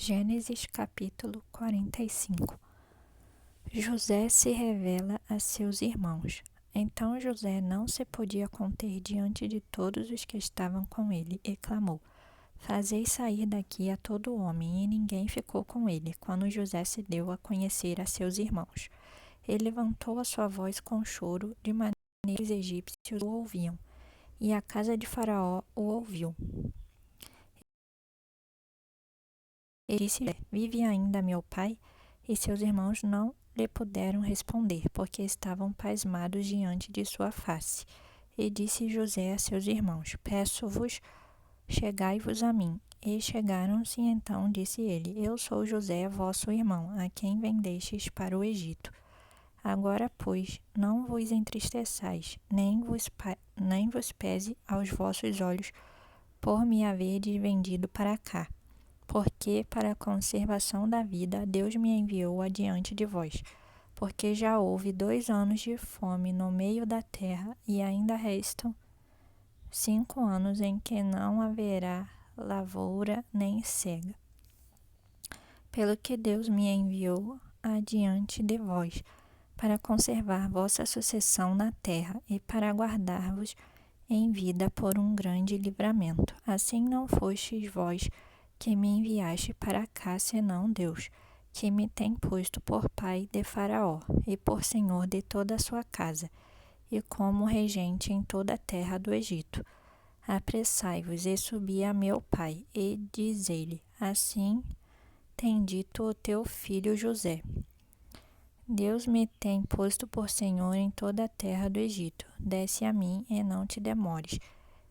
Gênesis capítulo 45. José se revela a seus irmãos. Então José não se podia conter diante de todos os que estavam com ele, e clamou: Fazei sair daqui a todo homem. E ninguém ficou com ele, quando José se deu a conhecer a seus irmãos. Ele levantou a sua voz com choro, de maneira que os egípcios o ouviam, e a casa de Faraó o ouviu. Ele disse: Vive ainda meu pai? E seus irmãos não lhe puderam responder, porque estavam pasmados diante de sua face. E disse José a seus irmãos: Peço-vos, chegai-vos a mim. E chegaram-se, então disse ele: Eu sou José, vosso irmão, a quem vendestes para o Egito. Agora, pois, não vos entristeçais, nem vos pese aos vossos olhos por me haverdes vendido para cá. Porque para a conservação da vida Deus me enviou adiante de vós, porque já houve 2 anos de fome no meio da terra, e ainda restam 5 anos em que não haverá lavoura nem cega. Pelo que Deus me enviou adiante de vós, para conservar vossa sucessão na terra, e para guardar-vos em vida por um grande livramento. Assim não fostes vós que me enviaste para cá, senão Deus, que me tem posto por pai de Faraó, e por senhor de toda a sua casa, e como regente em toda a terra do Egito. Apressai-vos e subi a meu pai, e dizei-lhe: Assim tem dito o teu filho José. Deus me tem posto por senhor em toda a terra do Egito. Desce a mim e não te demores.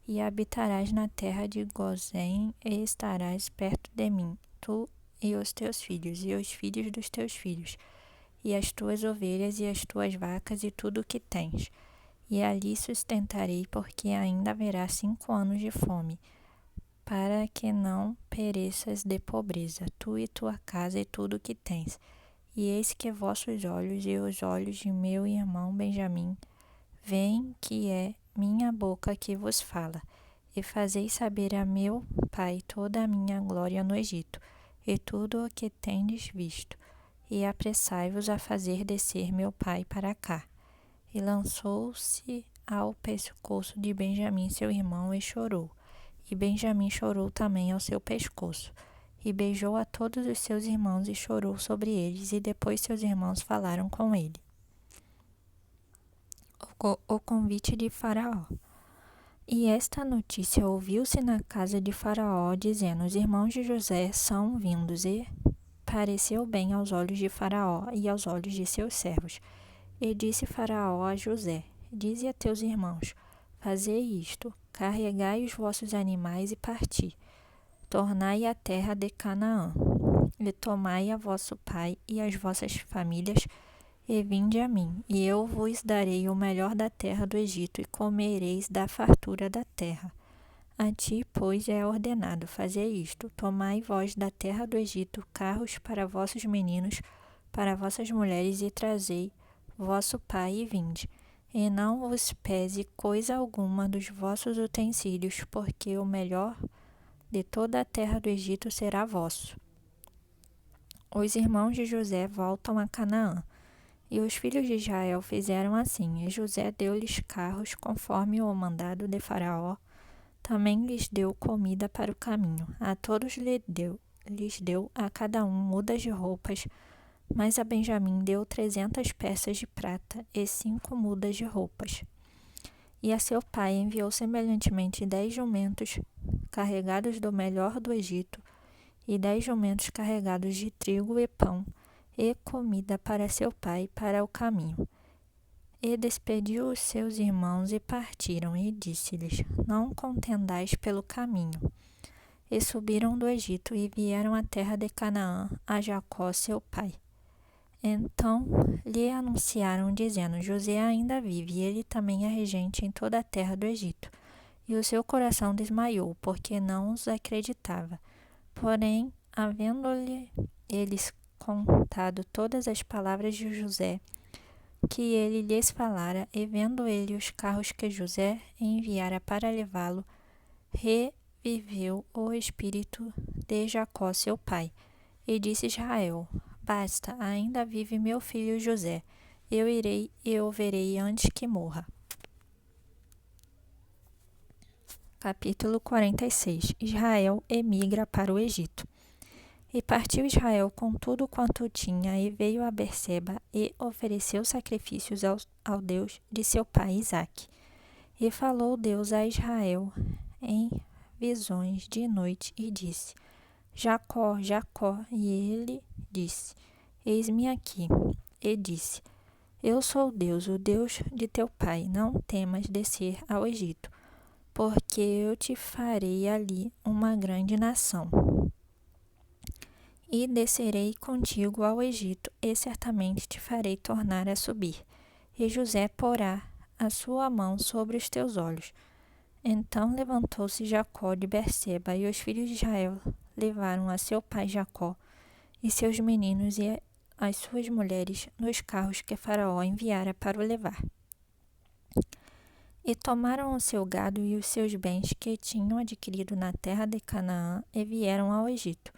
E habitarás na terra de Gozém, e estarás perto de mim, tu e os teus filhos, e os filhos dos teus filhos, e as tuas ovelhas, e as tuas vacas, e tudo o que tens. E ali sustentarei, porque ainda haverá 5 anos de fome, para que não pereças de pobreza, tu e tua casa, e tudo o que tens. E eis que vossos olhos e os olhos de meu irmão Benjamim veem que é minha boca que vos fala, e fazei saber a meu pai toda a minha glória no Egito, e tudo o que tendes visto, e apressai-vos a fazer descer meu pai para cá. E lançou-se ao pescoço de Benjamim seu irmão e chorou, e Benjamim chorou também ao seu pescoço, e beijou a todos os seus irmãos e chorou sobre eles, e depois seus irmãos falaram com ele. O convite de Faraó. E esta notícia ouviu-se na casa de Faraó, dizendo: Os irmãos de José são vindos, e pareceu bem aos olhos de Faraó e aos olhos de seus servos. E disse Faraó a José: Dize a teus irmãos: Fazei isto, carregai os vossos animais e parti. Tornai à terra de Canaã, e tomai a vosso pai e as vossas famílias, e vinde a mim, e eu vos darei o melhor da terra do Egito, e comereis da fartura da terra. A ti, pois, é ordenado fazer isto: tomai vós da terra do Egito carros para vossos meninos, para vossas mulheres, e trazei vosso pai, e vinde. E não vos pese coisa alguma dos vossos utensílios, porque o melhor de toda a terra do Egito será vosso. Os irmãos de José voltam a Canaã. E os filhos de Israel fizeram assim, e José deu-lhes carros conforme o mandado de Faraó. Também lhes deu comida para o caminho. A todos lhes deu a cada um mudas de roupas, mas a Benjamim deu 300 peças de prata e 5 mudas de roupas. E a seu pai enviou semelhantemente 10 jumentos carregados do melhor do Egito, e 10 jumentos carregados de trigo e pão, e comida para seu pai para o caminho. E despediu os seus irmãos e partiram, e disse-lhes: Não contendais pelo caminho. E subiram do Egito e vieram à terra de Canaã, a Jacó seu pai. Então lhe anunciaram, dizendo: José ainda vive, e ele também é regente em toda a terra do Egito. E o seu coração desmaiou, porque não os acreditava. Porém, havendo-lhe eles contado todas as palavras de José, que ele lhes falara, e vendo ele os carros que José enviara para levá-lo, reviveu o espírito de Jacó seu pai, E disse Israel: Basta, ainda vive meu filho José. Eu irei e o verei antes que morra. Capítulo 46. Israel emigra para o Egito. E partiu Israel com tudo quanto tinha e veio a Berseba e ofereceu sacrifícios ao Deus de seu pai Isaque. E falou Deus a Israel em visões de noite e disse: Jacó, Jacó. E ele disse: Eis-me aqui. E disse: Eu sou Deus, o Deus de teu pai. Não temas descer ao Egito, porque eu te farei ali uma grande nação. E descerei contigo ao Egito, e certamente te farei tornar a subir. E José porá a sua mão sobre os teus olhos. Então levantou-se Jacó de Berseba, e os filhos de Israel levaram a seu pai Jacó e seus meninos e as suas mulheres nos carros que Faraó enviara para o levar. E tomaram o seu gado e os seus bens que tinham adquirido na terra de Canaã e vieram ao Egito,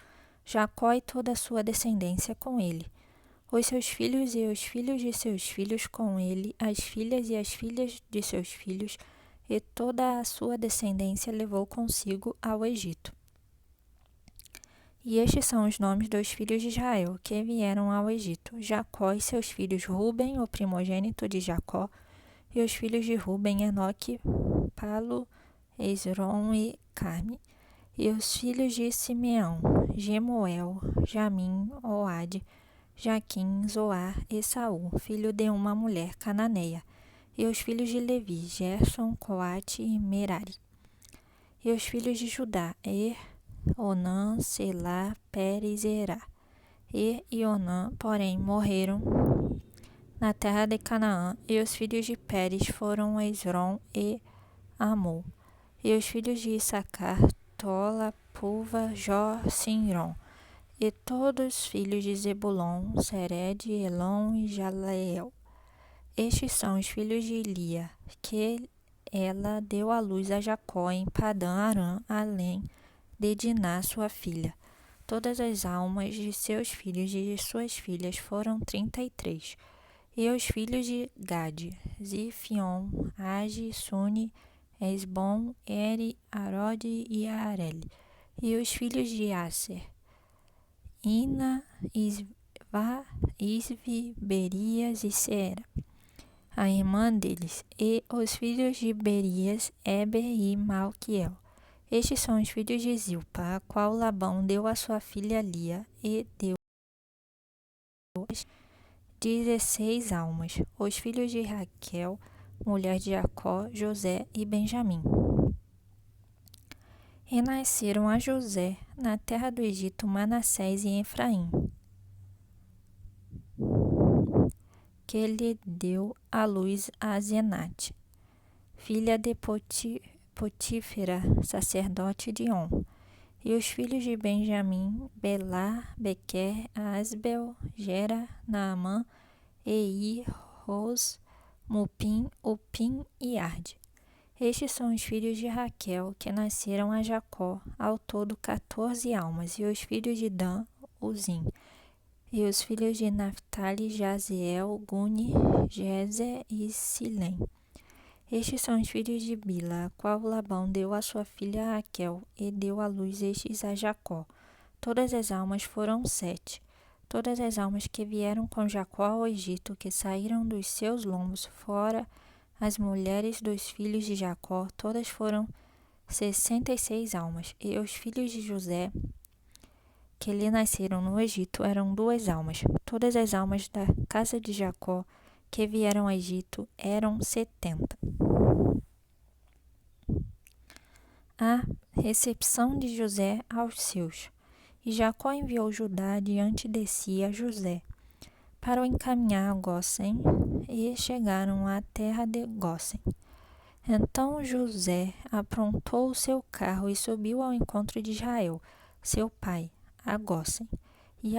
Jacó e toda a sua descendência com ele, os seus filhos e os filhos de seus filhos com ele, as filhas e as filhas de seus filhos, e toda a sua descendência levou consigo ao Egito. E estes são os nomes dos filhos de Israel que vieram ao Egito: Jacó e seus filhos Ruben, o primogênito de Jacó, e os filhos de Ruben, Enoque, Palu, Esrom e Carme. E os filhos de Simeão, Gemuel, Jamim, Oade, Jaquim, Zoar e Saul, filho de uma mulher cananeia. E os filhos de Levi, Gerson, Coate e Merari. E os filhos de Judá, Onã, Selá, Pérez e Erá. E Onã, porém, morreram na terra de Canaã. E os filhos de Pérez foram Esrom e Amul. E os filhos de Issacar, Tola, Puva, Jó, Sinrom. E todos os filhos de Zebulon, Sered, Elon e Jaleel. Estes são os filhos de Lia, que ela deu à luz a Jacó em Padã Arã, além de Diná, sua filha. Todas as almas de seus filhos e de suas filhas foram 33. E os filhos de Gade, Zifion, Age, Suni, Esbom, Eri, Arode e Areli. E os filhos de Aser, Ina, Isvi, Berias e Sera, a irmã deles. E os filhos de Berias, Eber e Malquiel. Estes são os filhos de Zilpa, a qual Labão deu a sua filha Lia, e deu 16 almas. Os filhos de Raquel, mulher de Jacó, José e Benjamim. E nasceram a José, na terra do Egito, Manassés e Efraim, que lhe deu à luz a Zenate, filha de Potífera, sacerdote de On. E os filhos de Benjamim, Belá, Bequer, Asbel, Gera, Naamã, Ei, Ros, Mupim, Upim e Arde. Estes são os filhos de Raquel, que nasceram a Jacó, ao todo 14 almas. E os filhos de Dan, Uzim. E os filhos de Naphtali, Jaziel, Guni, Jezer e Silém. Estes são os filhos de Bila, a qual Labão deu a sua filha Raquel, e deu à luz estes a Jacó. Todas as almas foram 7. Todas as almas que vieram com Jacó ao Egito, que saíram dos seus lombos, fora as mulheres dos filhos de Jacó, todas foram 66 almas. E os filhos de José, que lhe nasceram no Egito, eram 2 almas. Todas as almas da casa de Jacó que vieram ao Egito eram 70. A recepção de José aos seus. E Jacó enviou Judá diante de si a José, para o encaminhar a Gósen, e chegaram à terra de Gósen. Então José aprontou o seu carro e subiu ao encontro de Israel, seu pai, a Gósen. E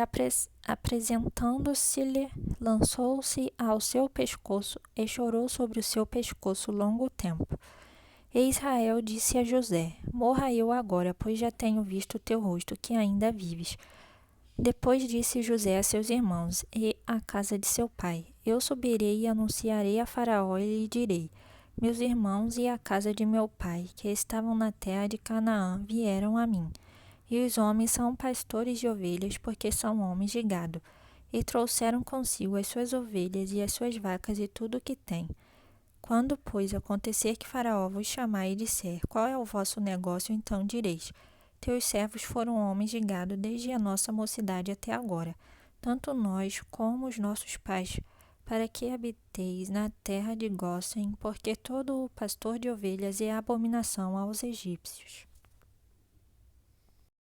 apresentando-se-lhe, lançou-se ao seu pescoço e chorou sobre o seu pescoço longo tempo. E Israel disse a José: Morra eu agora, pois já tenho visto o teu rosto, que ainda vives. Depois disse José a seus irmãos e à casa de seu pai: Eu subirei e anunciarei a Faraó e lhe direi: Meus irmãos e a casa de meu pai, que estavam na terra de Canaã, vieram a mim. E os homens são pastores de ovelhas, porque são homens de gado. E trouxeram consigo as suas ovelhas e as suas vacas e tudo o que têm. Quando, pois, acontecer que Faraó vos chamar e disser: Qual é o vosso negócio? Então direis: Teus servos foram homens de gado desde a nossa mocidade até agora, tanto nós como os nossos pais, para que habiteis na terra de Gósen, porque todo o pastor de ovelhas é abominação aos egípcios.